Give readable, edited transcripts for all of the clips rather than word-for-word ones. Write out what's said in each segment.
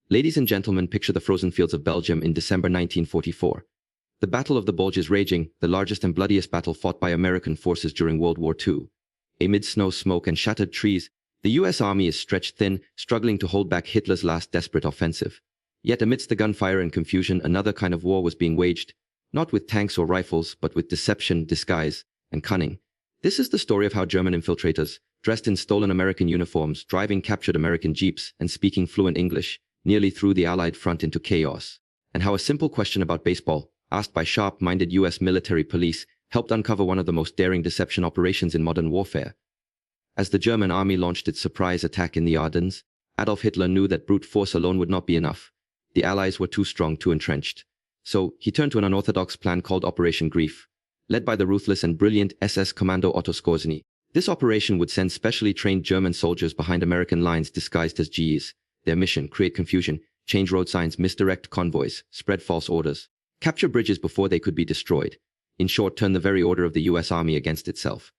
Ladies and gentlemen, picture the frozen fields of Belgium in December 1944. The Battle of the Bulge is raging, the largest and bloodiest battle fought by American forces during World War II. Amid snow, smoke, and shattered trees, the US Army is stretched thin, struggling to hold back Hitler's last desperate offensive. Yet amidst the gunfire and confusion, another kind of war was being waged, not with tanks or rifles, but with deception, disguise, and cunning. This is the story of how German infiltrators, dressed in stolen American uniforms, driving captured American jeeps, and speaking fluent English, nearly threw the Allied front into chaos. And how a simple question about baseball, asked by sharp-minded US military police, helped uncover one of the most daring deception operations in modern warfare. As the German army launched its surprise attack in the Ardennes, Adolf Hitler knew that brute force alone would not be enough. The Allies were too strong, too entrenched. So, he turned to an unorthodox plan called Operation Grief. Led by the ruthless and brilliant SS Commando Otto Skorzeny, this operation would send specially trained German soldiers behind American lines disguised as GEs. Their mission: create confusion, change road signs, misdirect convoys, spread false orders, capture bridges before they could be destroyed. In short, turn the very order of the US Army against itself.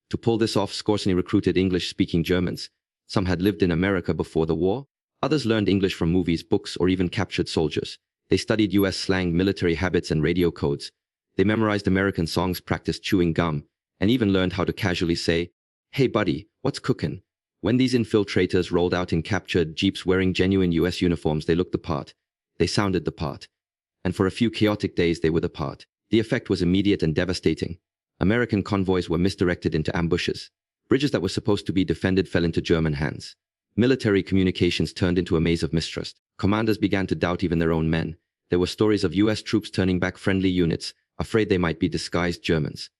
To pull this off, Skorzeny recruited English-speaking Germans. Some had lived in America before the war. Others learned English from movies, books, or even captured soldiers. They studied US slang, military habits, and radio codes. They memorized American songs, practiced chewing gum, and even learned how to casually say, "Hey buddy, what's cookin'?" When these infiltrators rolled out in captured jeeps wearing genuine US uniforms, they looked the part. They sounded the part. And for a few chaotic days, they were the part. The effect was immediate and devastating. American convoys were misdirected into ambushes. Bridges that were supposed to be defended fell into German hands. Military communications turned into a maze of mistrust. Commanders began to doubt even their own men. There were stories of US troops turning back friendly units, afraid they might be disguised Germans.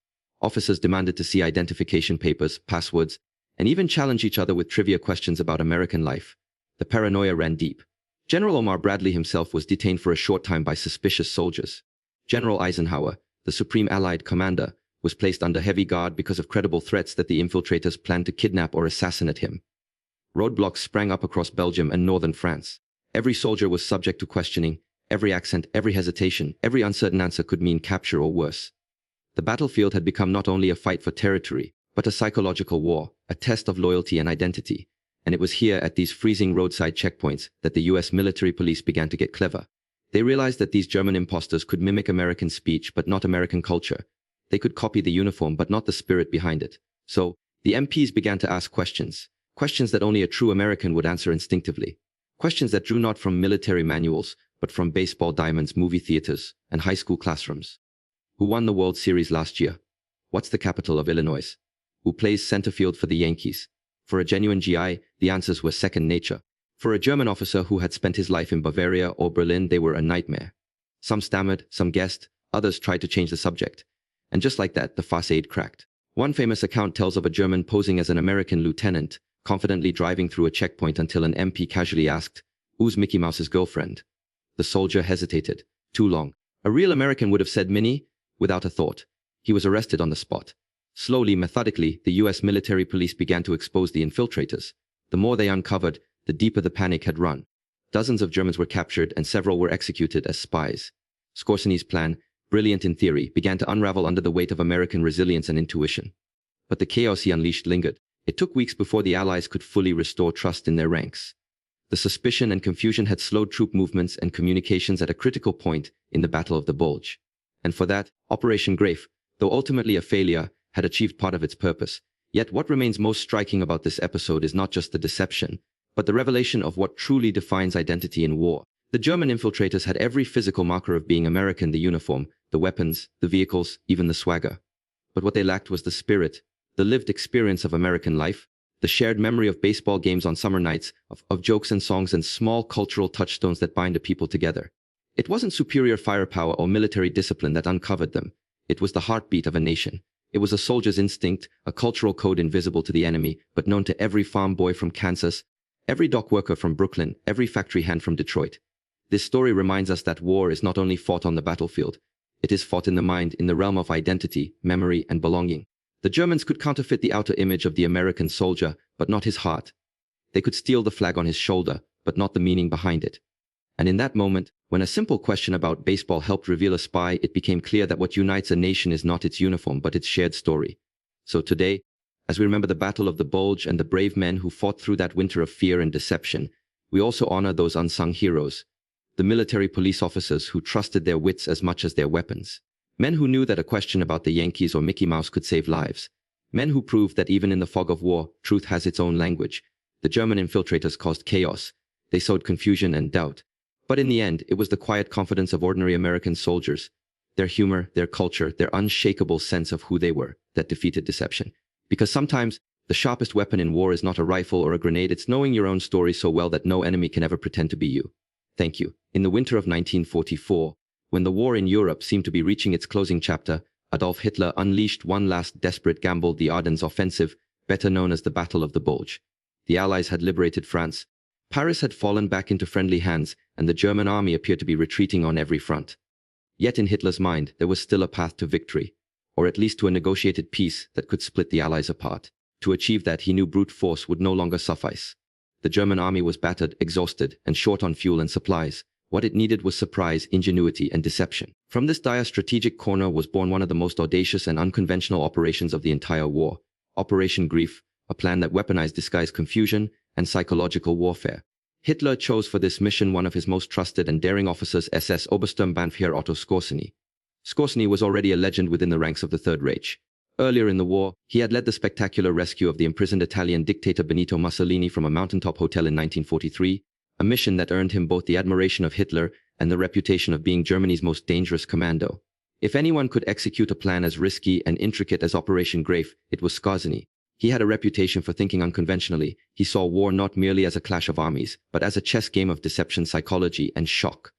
Officers demanded to see identification papers, passwords, and even challenge each other with trivia questions about American life. The paranoia ran deep. General Omar Bradley himself was detained for a short time by suspicious soldiers. General Eisenhower, the supreme Allied commander, was placed under heavy guard because of credible threats that the infiltrators planned to kidnap or assassinate him. Roadblocks sprang up across Belgium and northern France. Every soldier was subject to questioning. Every accent, every hesitation, every uncertain answer could mean capture or worse. The battlefield had become not only a fight for territory, but a psychological war, a test of loyalty and identity. And it was here, at these freezing roadside checkpoints, that the US military police began to get clever. They realized that these German imposters could mimic American speech but not American culture. They could copy the uniform but not the spirit behind it. So, the MPs began to ask questions. Questions that only a true American would answer instinctively. Questions that drew not from military manuals, but from baseball diamonds, movie theaters, and high school classrooms. Who won the World Series last year? What's the capital of Illinois? Who plays center field for the Yankees? For a genuine GI, the answers were second nature. For a German officer who had spent his life in Bavaria or Berlin, they were a nightmare. Some stammered, some guessed, others tried to change the subject. And just like that, the facade cracked. One famous account tells of a German posing as an American lieutenant, confidently driving through a checkpoint until an MP casually asked, "Who's Mickey Mouse's girlfriend?" The soldier hesitated. Too long. A real American would have said Minnie, without a thought. He was arrested on the spot. Slowly, methodically, the US military police began to expose the infiltrators. The more they uncovered, the deeper the panic had run. Dozens of Germans were captured and several were executed as spies. Skorzeny's plan, brilliant in theory, began to unravel under the weight of American resilience and intuition. But the chaos he unleashed lingered. It took weeks before the Allies could fully restore trust in their ranks. The suspicion and confusion had slowed troop movements and communications at a critical point in the Battle of the Bulge. And for that, Operation Grief, though ultimately a failure, had achieved part of its purpose. Yet what remains most striking about this episode is not just the deception, but the revelation of what truly defines identity in war. The German infiltrators had every physical marker of being American: the uniform, the weapons, the vehicles, even the swagger. But what they lacked was the spirit, the lived experience of American life, the shared memory of baseball games on summer nights, of jokes and songs and small cultural touchstones that bind a people together. It wasn't superior firepower or military discipline that uncovered them. It was the heartbeat of a nation. It was a soldier's instinct, a cultural code invisible to the enemy, but known to every farm boy from Kansas, every dock worker from Brooklyn, every factory hand from Detroit. This story reminds us that war is not only fought on the battlefield. It is fought in the mind, in the realm of identity, memory, and belonging. The Germans could counterfeit the outer image of the American soldier, but not his heart. They could steal the flag on his shoulder, but not the meaning behind it. And in that moment, when a simple question about baseball helped reveal a spy, it became clear that what unites a nation is not its uniform, but its shared story. So today, as we remember the Battle of the Bulge and the brave men who fought through that winter of fear and deception, we also honor those unsung heroes, the military police officers who trusted their wits as much as their weapons. Men who knew that a question about the Yankees or Mickey Mouse could save lives. Men who proved that even in the fog of war, truth has its own language. The German infiltrators caused chaos. They sowed confusion and doubt. But in the end, it was the quiet confidence of ordinary American soldiers, their humor, their culture, their unshakable sense of who they were, that defeated deception. Because sometimes, the sharpest weapon in war is not a rifle or a grenade, it's knowing your own story so well that no enemy can ever pretend to be you. Thank you. In the winter of 1944, when the war in Europe seemed to be reaching its closing chapter, Adolf Hitler unleashed one last desperate gamble, the Ardennes Offensive, better known as the Battle of the Bulge. The Allies had liberated France. Paris had fallen back into friendly hands, and the German army appeared to be retreating on every front. Yet in Hitler's mind, there was still a path to victory, or at least to a negotiated peace that could split the Allies apart. To achieve that, he knew brute force would no longer suffice. The German army was battered, exhausted, and short on fuel and supplies. What it needed was surprise, ingenuity, and deception. From this dire strategic corner was born one of the most audacious and unconventional operations of the entire war. Operation Grief, a plan that weaponized disguised confusion and psychological warfare. Hitler chose for this mission one of his most trusted and daring officers, SS Obersturmbannführer Otto Skorzeny. Skorzeny was already a legend within the ranks of the Third Reich. Earlier in the war, he had led the spectacular rescue of the imprisoned Italian dictator Benito Mussolini from a mountaintop hotel in 1943, a mission that earned him both the admiration of Hitler and the reputation of being Germany's most dangerous commando. If anyone could execute a plan as risky and intricate as Operation Grief, it was Skorzeny. He had a reputation for thinking unconventionally. He saw war not merely as a clash of armies, but as a chess game of deception, psychology, and shock.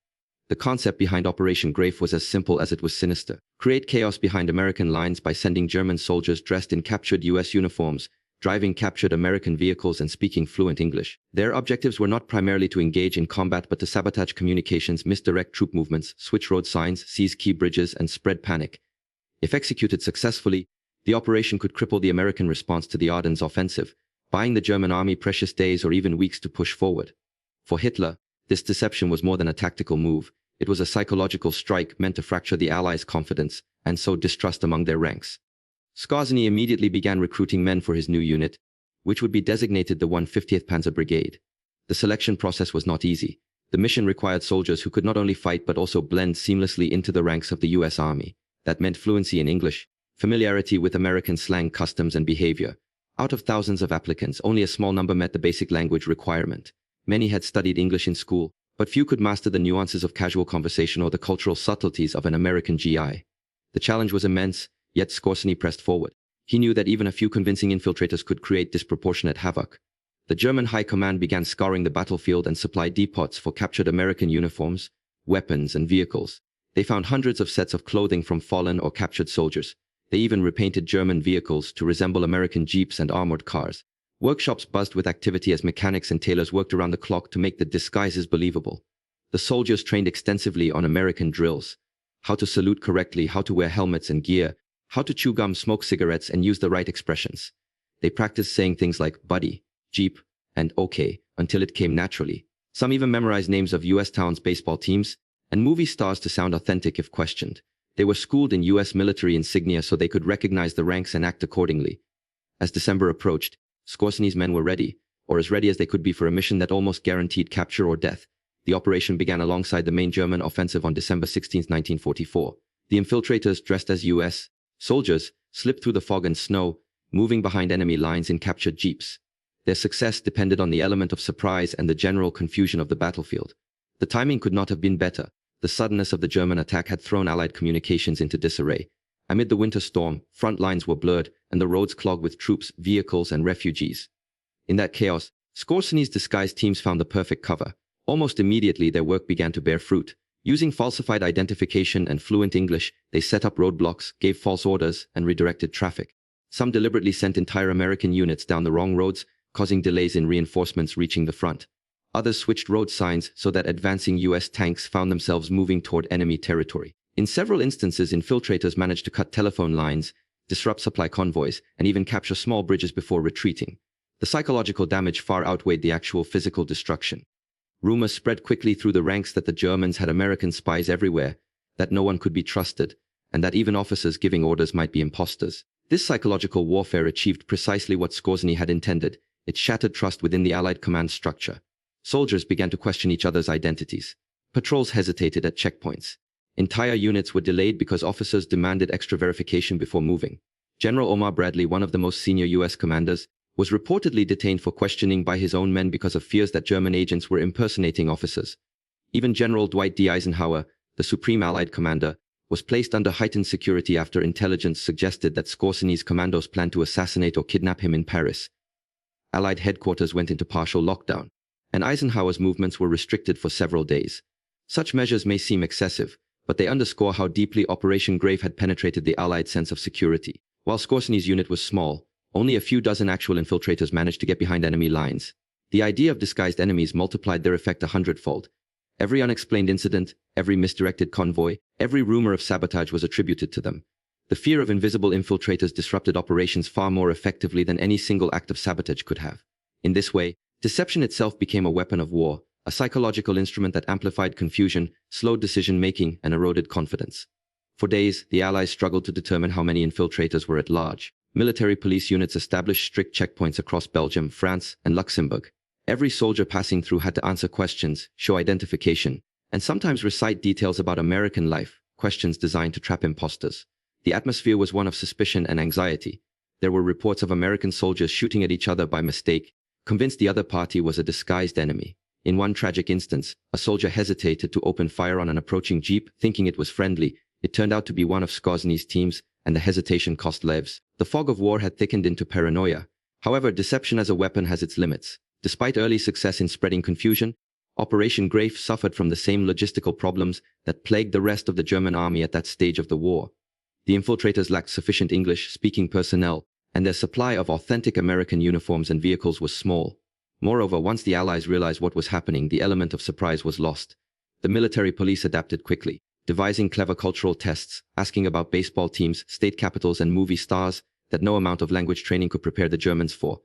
The concept behind Operation Grief was as simple as it was sinister. Create chaos behind American lines by sending German soldiers dressed in captured US uniforms, driving captured American vehicles and speaking fluent English. Their objectives were not primarily to engage in combat but to sabotage communications, misdirect troop movements, switch road signs, seize key bridges, and spread panic. If executed successfully, the operation could cripple the American response to the Ardennes offensive, buying the German army precious days or even weeks to push forward. For Hitler, this deception was more than a tactical move. It was a psychological strike meant to fracture the Allies' confidence and sow distrust among their ranks. Skorzeny immediately began recruiting men for his new unit, which would be designated the 150th Panzer Brigade. The selection process was not easy. The mission required soldiers who could not only fight but also blend seamlessly into the ranks of the US Army. That meant fluency in English, familiarity with American slang, customs, and behavior. Out of thousands of applicants, only a small number met the basic language requirement. Many had studied English in school, but few could master the nuances of casual conversation or the cultural subtleties of an American GI. The challenge was immense, yet Skorzeny pressed forward. He knew that even a few convincing infiltrators could create disproportionate havoc. The German High Command began scouring the battlefield and supplied depots for captured American uniforms, weapons, and vehicles. They found hundreds of sets of clothing from fallen or captured soldiers. They even repainted German vehicles to resemble American jeeps and armored cars. Workshops buzzed with activity as mechanics and tailors worked around the clock to make the disguises believable. The soldiers trained extensively on American drills: how to salute correctly, how to wear helmets and gear, how to chew gum, smoke cigarettes, and use the right expressions. They practiced saying things like buddy, jeep, and okay until it came naturally. Some even memorized names of US towns, baseball teams, and movie stars to sound authentic if questioned. They were schooled in US military insignia so they could recognize the ranks and act accordingly. As December approached, Skorzeny's men were ready, or as ready as they could be for a mission that almost guaranteed capture or death. The operation began alongside the main German offensive on December 16, 1944. The infiltrators, dressed as US soldiers, slipped through the fog and snow, moving behind enemy lines in captured jeeps. Their success depended on the element of surprise and the general confusion of the battlefield. The timing could not have been better. The suddenness of the German attack had thrown Allied communications into disarray. Amid the winter storm, front lines were blurred, and the roads clogged with troops, vehicles, and refugees. In that chaos, Skorzeny's disguised teams found the perfect cover. Almost immediately, their work began to bear fruit. Using falsified identification and fluent English, they set up roadblocks, gave false orders, and redirected traffic. Some deliberately sent entire American units down the wrong roads, causing delays in reinforcements reaching the front. Others switched road signs so that advancing US tanks found themselves moving toward enemy territory. In several instances, infiltrators managed to cut telephone lines, disrupt supply convoys, and even capture small bridges before retreating. The psychological damage far outweighed the actual physical destruction. Rumors spread quickly through the ranks that the Germans had American spies everywhere, that no one could be trusted, and that even officers giving orders might be imposters. This psychological warfare achieved precisely what Skorzeny had intended. It shattered trust within the Allied command structure. soldiers began to question each other's identities. Patrols hesitated at checkpoints. Entire units were delayed because officers demanded extra verification before moving. General Omar Bradley, one of the most senior U.S. commanders, was reportedly detained for questioning by his own men because of fears that German agents were impersonating officers. Even General Dwight D. Eisenhower, the Supreme Allied commander, was placed under heightened security after intelligence suggested that Scorsini's commandos planned to assassinate or kidnap him in Paris. Allied headquarters went into partial lockdown, and Eisenhower's movements were restricted for several days. Such measures may seem excessive, but they underscore how deeply Operation Grave had penetrated the Allied sense of security. While Scorsini's unit was small, only a few dozen actual infiltrators managed to get behind enemy lines. The idea of disguised enemies multiplied their effect 100-fold. Every unexplained incident, every misdirected convoy, every rumor of sabotage was attributed to them. The fear of invisible infiltrators disrupted operations far more effectively than any single act of sabotage could have. In this way, deception itself became a weapon of war, a psychological instrument that amplified confusion, slowed decision-making, and eroded confidence. For days, the Allies struggled to determine how many infiltrators were at large. Military police units established strict checkpoints across Belgium, France, and Luxembourg. Every soldier passing through had to answer questions, show identification, and sometimes recite details about American life, questions designed to trap imposters. The atmosphere was one of suspicion and anxiety. There were reports of American soldiers shooting at each other by mistake, convinced the other party was a disguised enemy. In one tragic instance, a soldier hesitated to open fire on an approaching jeep, thinking it was friendly. It turned out to be one of Scorsini's teams, and the hesitation cost lives. The fog of war had thickened into paranoia. However, deception as a weapon has its limits. Despite early success in spreading confusion, Operation Grave suffered from the same logistical problems that plagued the rest of the German army at that stage of the war. The infiltrators lacked sufficient English-speaking personnel, and their supply of authentic American uniforms and vehicles was small. Moreover, once the Allies realized what was happening, the element of surprise was lost. The military police adapted quickly, devising clever cultural tests, asking about baseball teams, state capitals, and movie stars that no amount of language training could prepare the Germans for.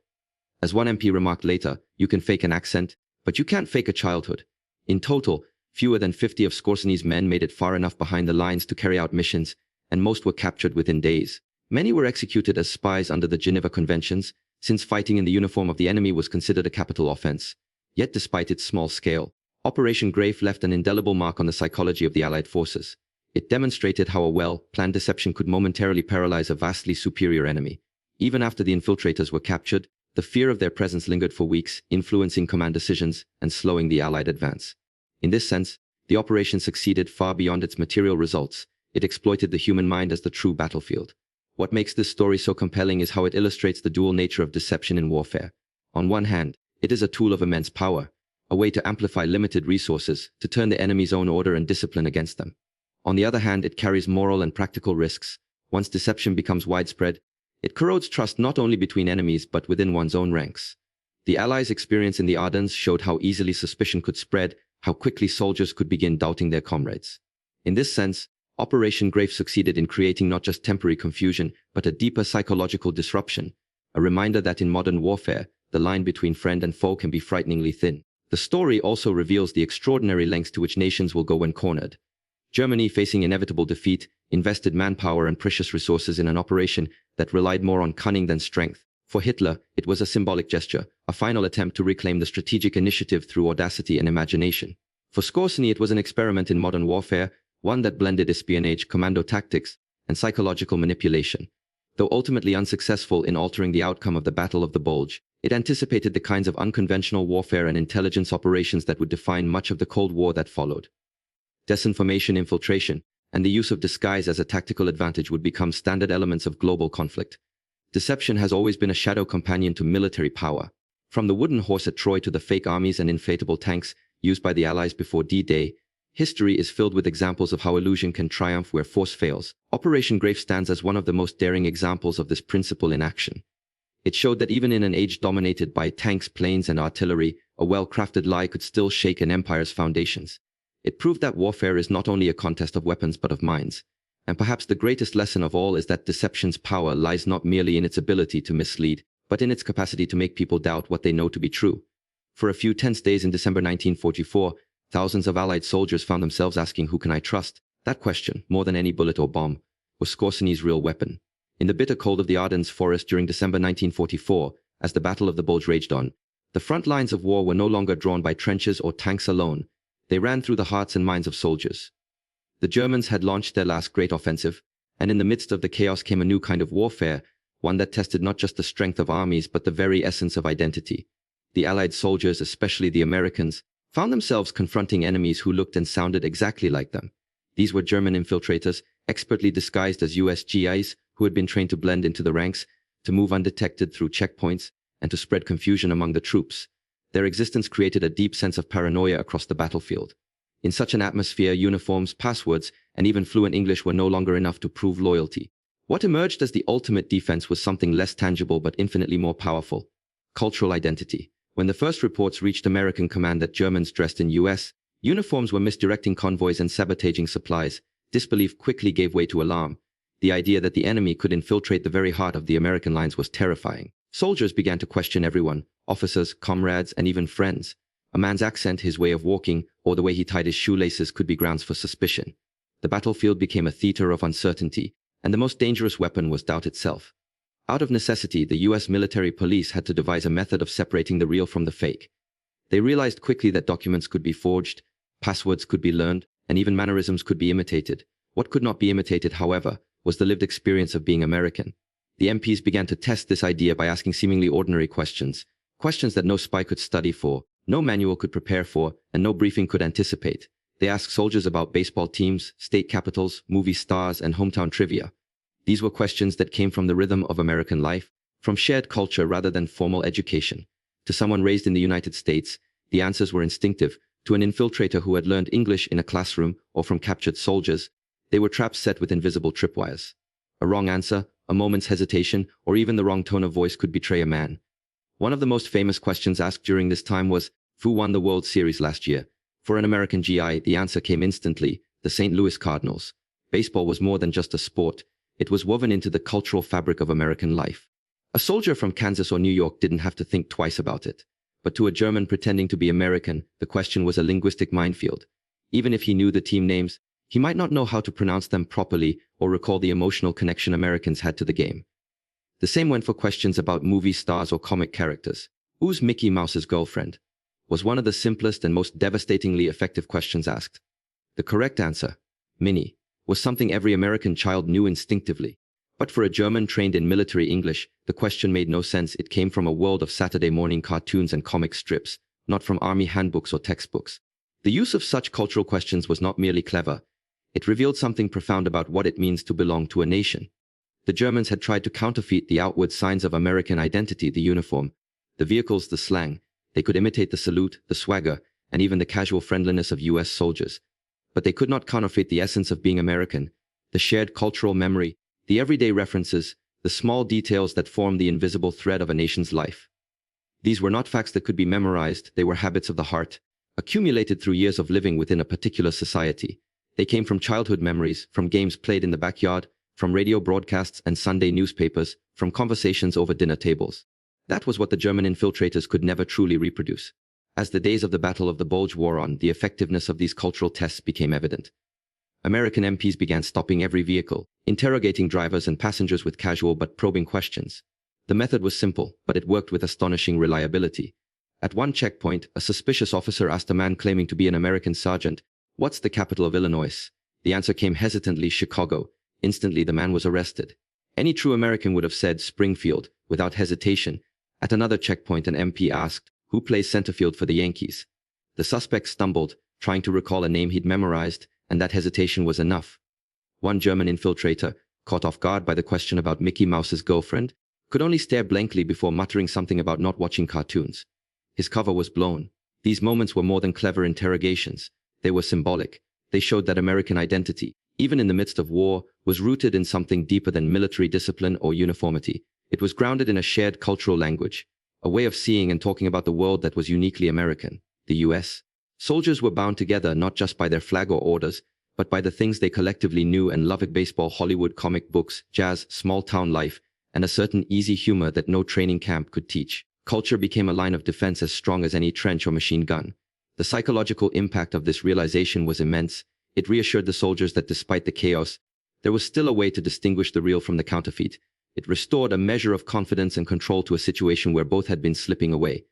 As one MP remarked later, "You can fake an accent, but you can't fake a childhood." In total, fewer than 50 of Scorsini's men made it far enough behind the lines to carry out missions, and most were captured within days. Many were executed as spies under the Geneva Conventions, since fighting in the uniform of the enemy was considered a capital offense. Yet despite its small scale, Operation Grave left an indelible mark on the psychology of the Allied forces. It demonstrated how a well-planned deception could momentarily paralyze a vastly superior enemy. Even after the infiltrators were captured, the fear of their presence lingered for weeks, influencing command decisions and slowing the Allied advance. In this sense, the operation succeeded far beyond its material results. It exploited the human mind as the true battlefield. What makes this story so compelling is how it illustrates the dual nature of deception in warfare. On one hand, it is a tool of immense power, a way to amplify limited resources, to turn the enemy's own order and discipline against them. On the other hand, it carries moral and practical risks. Once deception becomes widespread, it corrodes trust not only between enemies but within one's own ranks. The Allies' experience in the Ardennes showed how easily suspicion could spread, how quickly soldiers could begin doubting their comrades. In this sense, Operation Grave succeeded in creating not just temporary confusion, but a deeper psychological disruption, a reminder that in modern warfare, the line between friend and foe can be frighteningly thin. The story also reveals the extraordinary lengths to which nations will go when cornered. Germany, facing inevitable defeat, invested manpower and precious resources in an operation that relied more on cunning than strength. For Hitler, it was a symbolic gesture, a final attempt to reclaim the strategic initiative through audacity and imagination. For Scorsini, it was an experiment in modern warfare, one that blended espionage, commando tactics, and psychological manipulation. Though ultimately unsuccessful in altering the outcome of the Battle of the Bulge, it anticipated the kinds of unconventional warfare and intelligence operations that would define much of the Cold War that followed. Disinformation, infiltration, and the use of disguise as a tactical advantage would become standard elements of global conflict. Deception has always been a shadow companion to military power. From the wooden horse at Troy to the fake armies and inflatable tanks used by the Allies before D-Day, history is filled with examples of how illusion can triumph where force fails. Operation Grave stands as one of the most daring examples of this principle in action. It showed that even in an age dominated by tanks, planes, and artillery, a well-crafted lie could still shake an empire's foundations. It proved that warfare is not only a contest of weapons but of minds. And perhaps the greatest lesson of all is that deception's power lies not merely in its ability to mislead, but in its capacity to make people doubt what they know to be true. For a few tense days in December 1944, thousands of Allied soldiers found themselves asking, "Who can I trust?" That question, more than any bullet or bomb, was Scorsini's real weapon. In the bitter cold of the Ardennes forest during December 1944, as the Battle of the Bulge raged on, The front lines of war were no longer drawn by trenches or tanks alone. They ran through the hearts and minds of soldiers. The Germans had launched their last great offensive, and in the midst of the chaos came a new kind of warfare, one that tested not just the strength of armies but the very essence of identity. The Allied soldiers, especially the Americans, found themselves confronting enemies who looked and sounded exactly like them. These were German infiltrators, expertly disguised as US GIs, who had been trained to blend into the ranks, to move undetected through checkpoints, and to spread confusion among the troops. Their existence created a deep sense of paranoia across the battlefield. In such an atmosphere, uniforms, passwords, and even fluent English were no longer enough to prove loyalty. What emerged as the ultimate defense was something less tangible but infinitely more powerful: cultural identity. When the first reports reached American command that Germans dressed in US uniforms were misdirecting convoys and sabotaging supplies, disbelief quickly gave way to alarm. The idea that the enemy could infiltrate the very heart of the American lines was terrifying. Soldiers began to question everyone: officers, comrades, and even friends. A man's accent, his way of walking, or the way he tied his shoelaces could be grounds for suspicion. The battlefield became a theater of uncertainty, and the most dangerous weapon was doubt itself. Out of necessity, the US military police had to devise a method of separating the real from the fake. They realized quickly that documents could be forged, passwords could be learned, and even mannerisms could be imitated. What could not be imitated, however, was the lived experience of being American. The MPs began to test this idea by asking seemingly ordinary questions, questions that no spy could study for, no manual could prepare for, and no briefing could anticipate. They asked soldiers about baseball teams, state capitals, movie stars, and hometown trivia. These were questions that came from the rhythm of American life, from shared culture rather than formal education. To someone raised in the United States, the answers were instinctive. To an infiltrator who had learned English in a classroom or from captured soldiers, they were traps set with invisible tripwires. A wrong answer, a moment's hesitation, or even the wrong tone of voice could betray a man. One of the most famous questions asked during this time was, who won the World Series last year? For an American GI, the answer came instantly: the St. Louis Cardinals. Baseball was more than just a sport. It was woven into the cultural fabric of American life. A soldier from Kansas or New York didn't have to think twice about it. But to a German pretending to be American, the question was a linguistic minefield. Even if he knew the team names, he might not know how to pronounce them properly or recall the emotional connection Americans had to the game. The same went for questions about movie stars or comic characters. Who's Mickey Mouse's girlfriend? Was one of the simplest and most devastatingly effective questions asked. The correct answer, Minnie, was something every American child knew instinctively. But for a German trained in military English, the question made no sense. It came from a world of Saturday morning cartoons and comic strips, not from army handbooks or textbooks. The use of such cultural questions was not merely clever. It revealed something profound about what it means to belong to a nation. The Germans had tried to counterfeit the outward signs of American identity: the uniform, the vehicles, the slang. They could imitate the salute, the swagger, and even the casual friendliness of US soldiers. But they could not counterfeit the essence of being American: the shared cultural memory, the everyday references, the small details that form the invisible thread of a nation's life. These were not facts that could be memorized. They were habits of the heart, accumulated through years of living within a particular society. They came from childhood memories, from games played in the backyard, from radio broadcasts and Sunday newspapers, from conversations over dinner tables. That was what the German infiltrators could never truly reproduce. As the days of the Battle of the Bulge wore on, the effectiveness of these cultural tests became evident. American MPs began stopping every vehicle, interrogating drivers and passengers with casual but probing questions. The method was simple, but it worked with astonishing reliability. At one checkpoint, a suspicious officer asked a man claiming to be an American sergeant, "What's the capital of Illinois?" The answer came hesitantly: "Chicago." Instantly, the man was arrested. Any true American would have said Springfield, without hesitation. At another checkpoint, an MP asked, "Who plays center field for the Yankees?" The suspect stumbled, trying to recall a name he'd memorized, and that hesitation was enough. One German infiltrator, caught off guard by the question about Mickey Mouse's girlfriend, could only stare blankly before muttering something about not watching cartoons. His cover was blown. These moments were more than clever interrogations. They were symbolic. They showed that American identity, even in the midst of war, was rooted in something deeper than military discipline or uniformity. It was grounded in a shared cultural language, a way of seeing and talking about the world that was uniquely American: the US. Soldiers were bound together not just by their flag or orders, but by the things they collectively knew and loved: baseball, Hollywood, comic books, jazz, small-town life, and a certain easy humor that no training camp could teach. Culture became a line of defense as strong as any trench or machine gun. The psychological impact of this realization was immense. It reassured the soldiers that despite the chaos, there was still a way to distinguish the real from the counterfeit. It restored a measure of confidence and control to a situation where both had been slipping away.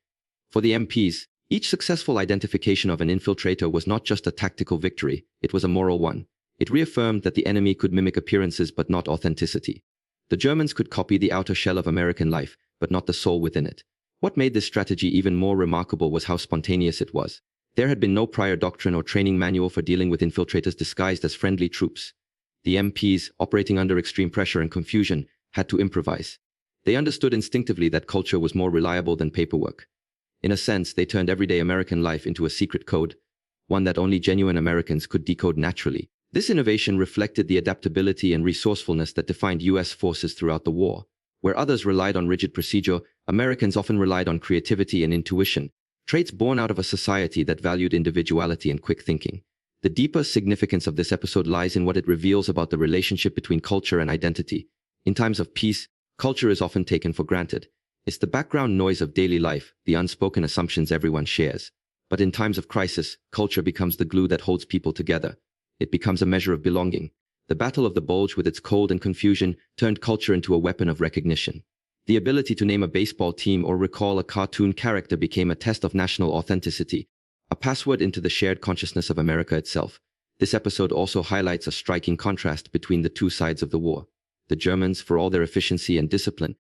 For the MPs, each successful identification of an infiltrator was not just a tactical victory, it was a moral one. It reaffirmed that the enemy could mimic appearances but not authenticity. The Germans could copy the outer shell of American life, but not the soul within it. What made this strategy even more remarkable was how spontaneous it was. There had been no prior doctrine or training manual for dealing with infiltrators disguised as friendly troops. The MPs, operating under extreme pressure and confusion, had to improvise. They understood instinctively that culture was more reliable than paperwork. In a sense, they turned everyday American life into a secret code, one that only genuine Americans could decode naturally. This innovation reflected the adaptability and resourcefulness that defined U.S. forces throughout the war. Where others relied on rigid procedure, Americans often relied on creativity and intuition, traits born out of a society that valued individuality and quick thinking. The deeper significance of this episode lies in what it reveals about the relationship between culture and identity. In times of peace, culture is often taken for granted. It's the background noise of daily life, the unspoken assumptions everyone shares. But in times of crisis, culture becomes the glue that holds people together. It becomes a measure of belonging. The Battle of the Bulge, with its cold and confusion, turned culture into a weapon of recognition. The ability to name a baseball team or recall a cartoon character became a test of national authenticity, a password into the shared consciousness of America itself. This episode also highlights a striking contrast between the two sides of the war. The Germans, for all their efficiency and discipline,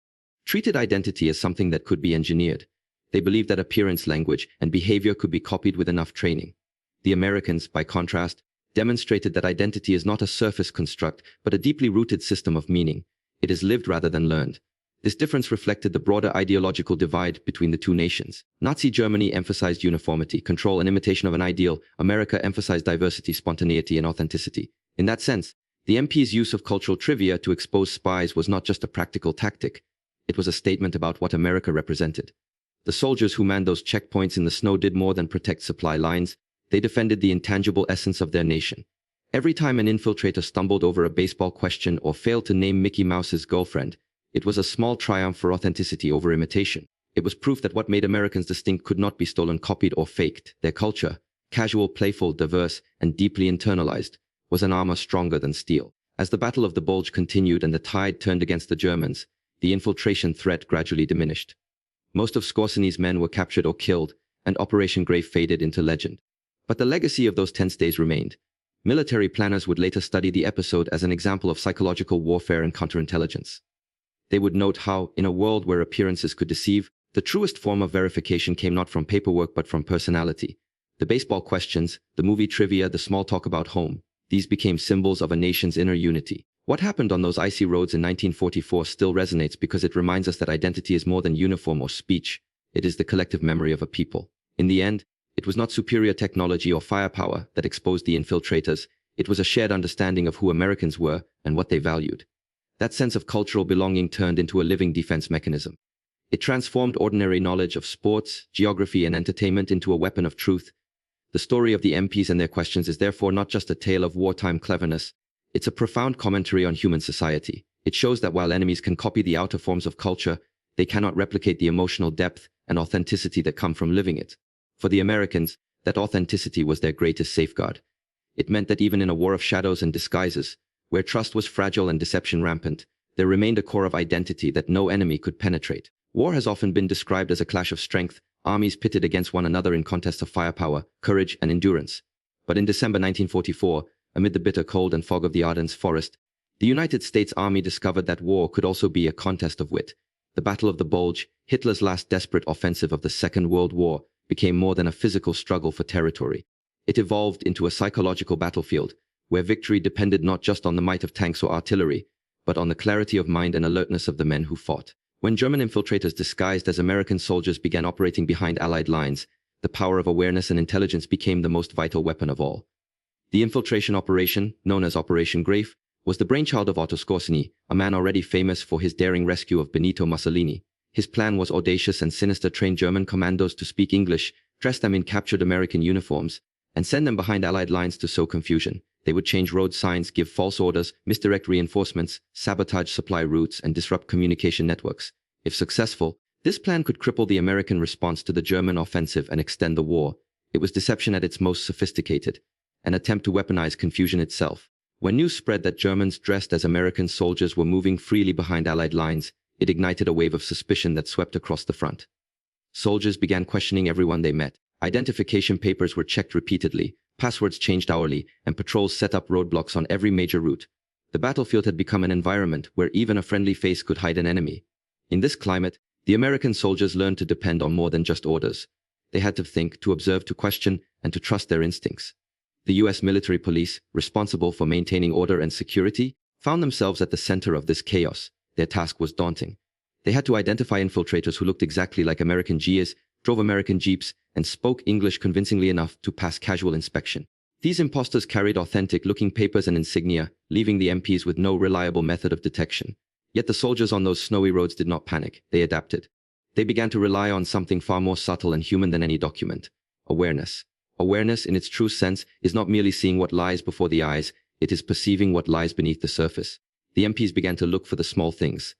treated identity as something that could be engineered. They believed that appearance, language, and behavior could be copied with enough training. The Americans, by contrast, demonstrated that identity is not a surface construct, but a deeply rooted system of meaning. It is lived rather than learned. This difference reflected the broader ideological divide between the two nations. Nazi Germany emphasized uniformity, control, and imitation of an ideal. America emphasized diversity, spontaneity, and authenticity. In that sense, the MP's use of cultural trivia to expose spies was not just a practical tactic. It was a statement about what America represented. The soldiers who manned those checkpoints in the snow did more than protect supply lines. They defended the intangible essence of their nation. Every time an infiltrator stumbled over a baseball question or failed to name Mickey Mouse's girlfriend, it was a small triumph for authenticity over imitation. It was proof that what made Americans distinct could not be stolen, copied, or faked. Their culture, casual, playful, diverse, and deeply internalized, was an armor stronger than steel. As the Battle of the Bulge continued and the tide turned against the Germans, the infiltration threat gradually diminished. Most of Skorsenny's men were captured or killed, and Operation Grave faded into legend. But the legacy of those tense days remained. Military planners would later study the episode as an example of psychological warfare and counterintelligence. They would note how, in a world where appearances could deceive, the truest form of verification came not from paperwork but from personality. The baseball questions, the movie trivia, the small talk about home, these became symbols of a nation's inner unity. What happened on those icy roads in 1944 still resonates because it reminds us that identity is more than uniform or speech. It is the collective memory of a people. In the end, it was not superior technology or firepower that exposed the infiltrators. It was a shared understanding of who Americans were and what they valued. That sense of cultural belonging turned into a living defense mechanism. It transformed ordinary knowledge of sports, geography, and entertainment into a weapon of truth. The story of the MPs and their questions is therefore not just a tale of wartime cleverness. It's a profound commentary on human society. It shows that while enemies can copy the outer forms of culture, they cannot replicate the emotional depth and authenticity that come from living it. For the Americans, that authenticity was their greatest safeguard. It meant that even in a war of shadows and disguises, where trust was fragile and deception rampant, there remained a core of identity that no enemy could penetrate. War has often been described as a clash of strength, armies pitted against one another in contests of firepower, courage, and endurance. But in December 1944, amid the bitter cold and fog of the Ardennes forest, the United States Army discovered that war could also be a contest of wit. The Battle of the Bulge, Hitler's last desperate offensive of the Second World War, became more than a physical struggle for territory. It evolved into a psychological battlefield, where victory depended not just on the might of tanks or artillery, but on the clarity of mind and alertness of the men who fought. When German infiltrators disguised as American soldiers began operating behind Allied lines, the power of awareness and intelligence became the most vital weapon of all. The infiltration operation, known as Operation Grave, was the brainchild of Otto Skorsenny, a man already famous for his daring rescue of Benito Mussolini. His plan was audacious and sinister: train German commandos to speak English, dress them in captured American uniforms, and send them behind Allied lines to sow confusion. They would change road signs, give false orders, misdirect reinforcements, sabotage supply routes, and disrupt communication networks. If successful, this plan could cripple the American response to the German offensive and extend the war. It was deception at its most sophisticated, an attempt to weaponize confusion itself. When news spread that Germans dressed as American soldiers were moving freely behind Allied lines, it ignited a wave of suspicion that swept across the front. Soldiers began questioning everyone they met. Identification papers were checked repeatedly, passwords changed hourly, and patrols set up roadblocks on every major route. The battlefield had become an environment where even a friendly face could hide an enemy. In this climate, the American soldiers learned to depend on more than just orders. They had to think, to observe, to question, and to trust their instincts. The US military police, responsible for maintaining order and security, found themselves at the center of this chaos. Their task was daunting. They had to identify infiltrators who looked exactly like American GIs, drove American jeeps, and spoke English convincingly enough to pass casual inspection. These imposters carried authentic-looking papers and insignia, leaving the MPs with no reliable method of detection. Yet the soldiers on those snowy roads did not panic. They adapted. They began to rely on something far more subtle and human than any document: awareness. Awareness, in its true sense, is not merely seeing what lies before the eyes, it is perceiving what lies beneath the surface. The MPs began to look for the small things.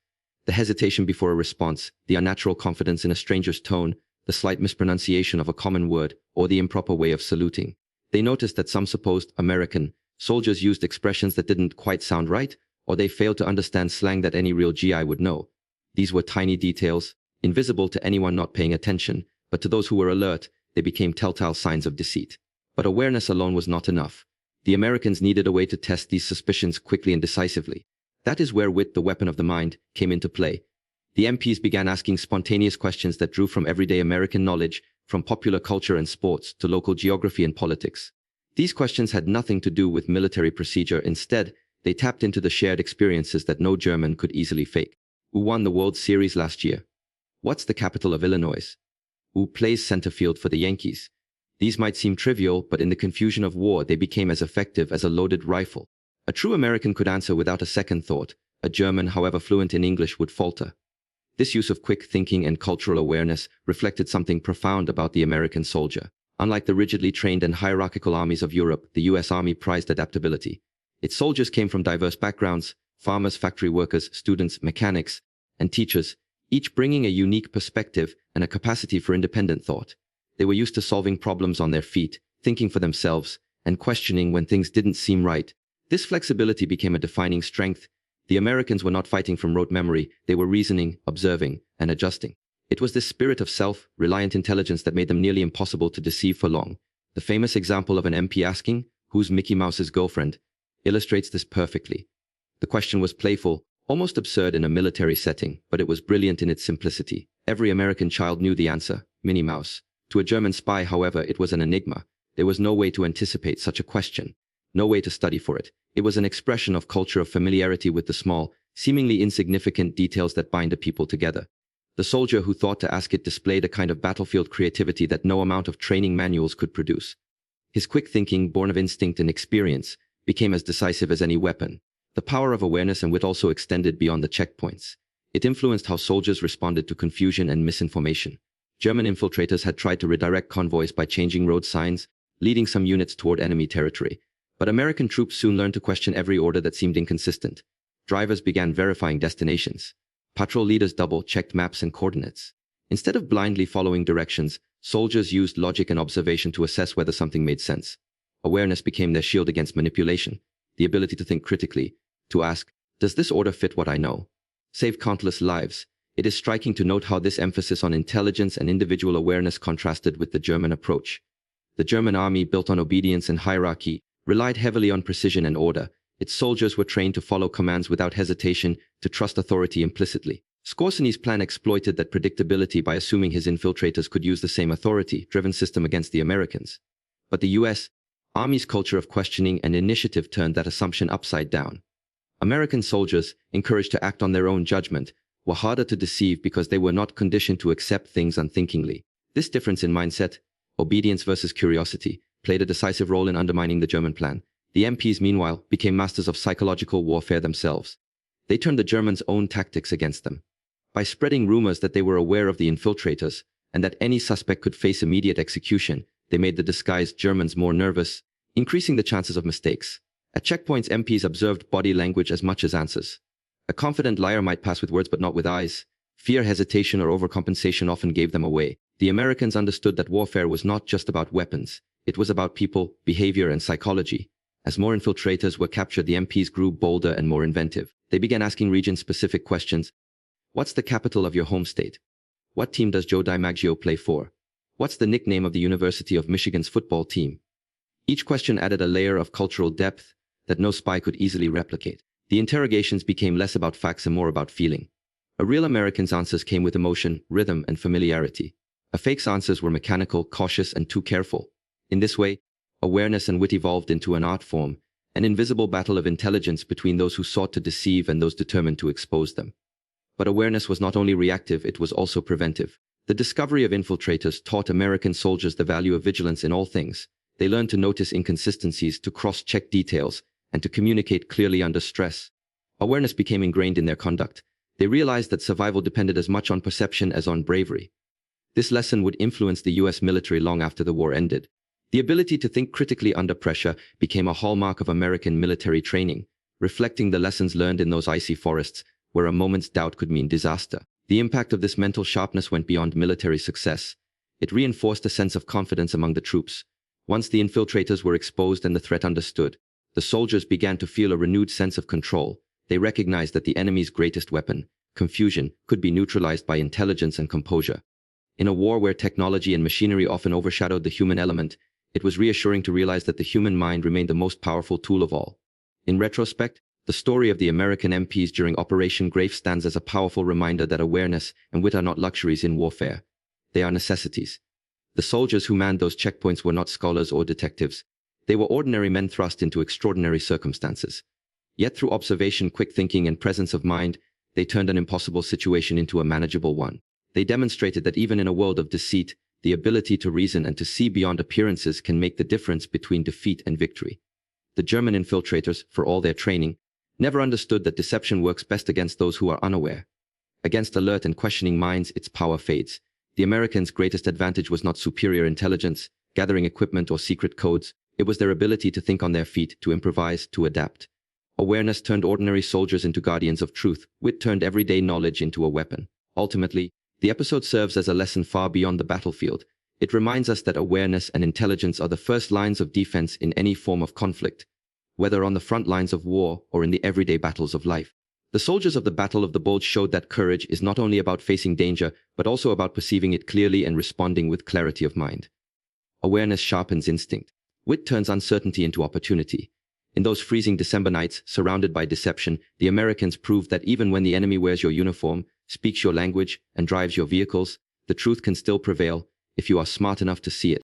The hesitation before a response, the unnatural confidence in a stranger's tone, the slight mispronunciation of a common word, or the improper way of saluting. They noticed that some supposed American soldiers used expressions that didn't quite sound right, or they failed to understand slang that any real GI would know. These were tiny details, invisible to anyone not paying attention, but to those who were alert, they became telltale signs of deceit. But awareness alone was not enough. The Americans needed a way to test these suspicions quickly and decisively. That is where wit, the weapon of the mind, came into play. The MPs began asking spontaneous questions that drew from everyday American knowledge, from popular culture and sports to local geography and politics. These questions had nothing to do with military procedure. Instead, they tapped into the shared experiences that no German could easily fake. Who won the World Series last year? What's the capital of Illinois? Who plays center field for the Yankees? These might seem trivial, but in the confusion of war, they became as effective as a loaded rifle. A true American could answer without a second thought. A German, however fluent in English, would falter. This use of quick thinking and cultural awareness reflected something profound about the American soldier. Unlike the rigidly trained and hierarchical armies of Europe, the US Army prized adaptability. Its soldiers came from diverse backgrounds: farmers, factory workers, students, mechanics, and teachers, each bringing a unique perspective and a capacity for independent thought. They were used to solving problems on their feet, thinking for themselves, and questioning when things didn't seem right. This flexibility became a defining strength. The Americans were not fighting from rote memory, they were reasoning, observing, and adjusting. It was this spirit of self-reliant intelligence that made them nearly impossible to deceive for long. The famous example of an MP asking, "Who's Mickey Mouse's girlfriend?" illustrates this perfectly. The question was playful, almost absurd in a military setting, but it was brilliant in its simplicity. Every American child knew the answer: Minnie Mouse. To a German spy, however, it was an enigma. There was no way to anticipate such a question, no way to study for it. It was an expression of culture, of familiarity with the small, seemingly insignificant details that bind a people together. The soldier who thought to ask it displayed a kind of battlefield creativity that no amount of training manuals could produce. His quick thinking, born of instinct and experience, became as decisive as any weapon. The power of awareness and wit also extended beyond the checkpoints. It influenced how soldiers responded to confusion and misinformation. German infiltrators had tried to redirect convoys by changing road signs, leading some units toward enemy territory. But American troops soon learned to question every order that seemed inconsistent. Drivers began verifying destinations. Patrol leaders double-checked maps and coordinates. Instead of blindly following directions, soldiers used logic and observation to assess whether something made sense. Awareness became their shield against manipulation. The ability to think critically, to ask, "Does this order fit what I know?" saved countless lives. It is striking to note how this emphasis on intelligence and individual awareness contrasted with the German approach. The German army, built on obedience and hierarchy, relied heavily on precision and order. Its soldiers were trained to follow commands without hesitation, to trust authority implicitly. Skorsen's plan exploited that predictability by assuming his infiltrators could use the same authority-driven system against the Americans. But the US Army's culture of questioning and initiative turned that assumption upside down. American soldiers, encouraged to act on their own judgment, were harder to deceive because they were not conditioned to accept things unthinkingly. This difference in mindset, obedience versus curiosity, played a decisive role in undermining the German plan. The MPs, meanwhile, became masters of psychological warfare themselves. They turned the Germans' own tactics against them. By spreading rumors that they were aware of the infiltrators, and that any suspect could face immediate execution, they made the disguised Germans more nervous, increasing the chances of mistakes. At checkpoints, MPs observed body language as much as answers. A confident liar might pass with words but not with eyes. Fear, hesitation, or overcompensation often gave them away. The Americans understood that warfare was not just about weapons. It was about people, behavior, and psychology. As more infiltrators were captured, the MPs grew bolder and more inventive. They began asking region-specific questions. What's the capital of your home state? What team does Joe DiMaggio play for? What's the nickname of the University of Michigan's football team? Each question added a layer of cultural depth that no spy could easily replicate. The interrogations became less about facts and more about feeling. A real American's answers came with emotion, rhythm, and familiarity. A fake's answers were mechanical, cautious, and too careful. In this way, awareness and wit evolved into an art form, an invisible battle of intelligence between those who sought to deceive and those determined to expose them. But awareness was not only reactive, it was also preventive. The discovery of infiltrators taught American soldiers the value of vigilance in all things. They learned to notice inconsistencies, to cross-check details, and to communicate clearly under stress. Awareness became ingrained in their conduct. They realized that survival depended as much on perception as on bravery. This lesson would influence the US military long after the war ended. The ability to think critically under pressure became a hallmark of American military training, reflecting the lessons learned in those icy forests where a moment's doubt could mean disaster. The impact of this mental sharpness went beyond military success. It reinforced a sense of confidence among the troops. Once the infiltrators were exposed and the threat understood, the soldiers began to feel a renewed sense of control. They recognized that the enemy's greatest weapon, confusion, could be neutralized by intelligence and composure. In a war where technology and machinery often overshadowed the human element, it was reassuring to realize that the human mind remained the most powerful tool of all. In retrospect, the story of the American MPs during Operation Grafe stands as a powerful reminder that awareness and wit are not luxuries in warfare. They are necessities. The soldiers who manned those checkpoints were not scholars or detectives. They were ordinary men thrust into extraordinary circumstances. Yet through observation, quick thinking, and presence of mind, they turned an impossible situation into a manageable one. They demonstrated that even in a world of deceit, the ability to reason and to see beyond appearances can make the difference between defeat and victory. The German infiltrators, for all their training, never understood that deception works best against those who are unaware. Against alert and questioning minds, its power fades. The Americans' greatest advantage was not superior intelligence, gathering equipment, or secret codes. It was their ability to think on their feet, to improvise, to adapt. Awareness turned ordinary soldiers into guardians of truth. Wit turned everyday knowledge into a weapon. Ultimately, the episode serves as a lesson far beyond the battlefield. It reminds us that awareness and intelligence are the first lines of defense in any form of conflict, whether on the front lines of war or in the everyday battles of life. The soldiers of the Battle of the Bulge showed that courage is not only about facing danger, but also about perceiving it clearly and responding with clarity of mind. Awareness sharpens instinct. Wit turns uncertainty into opportunity. In those freezing December nights, surrounded by deception, the Americans proved that even when the enemy wears your uniform, speaks your language, and drives your vehicles, the truth can still prevail if you are smart enough to see it.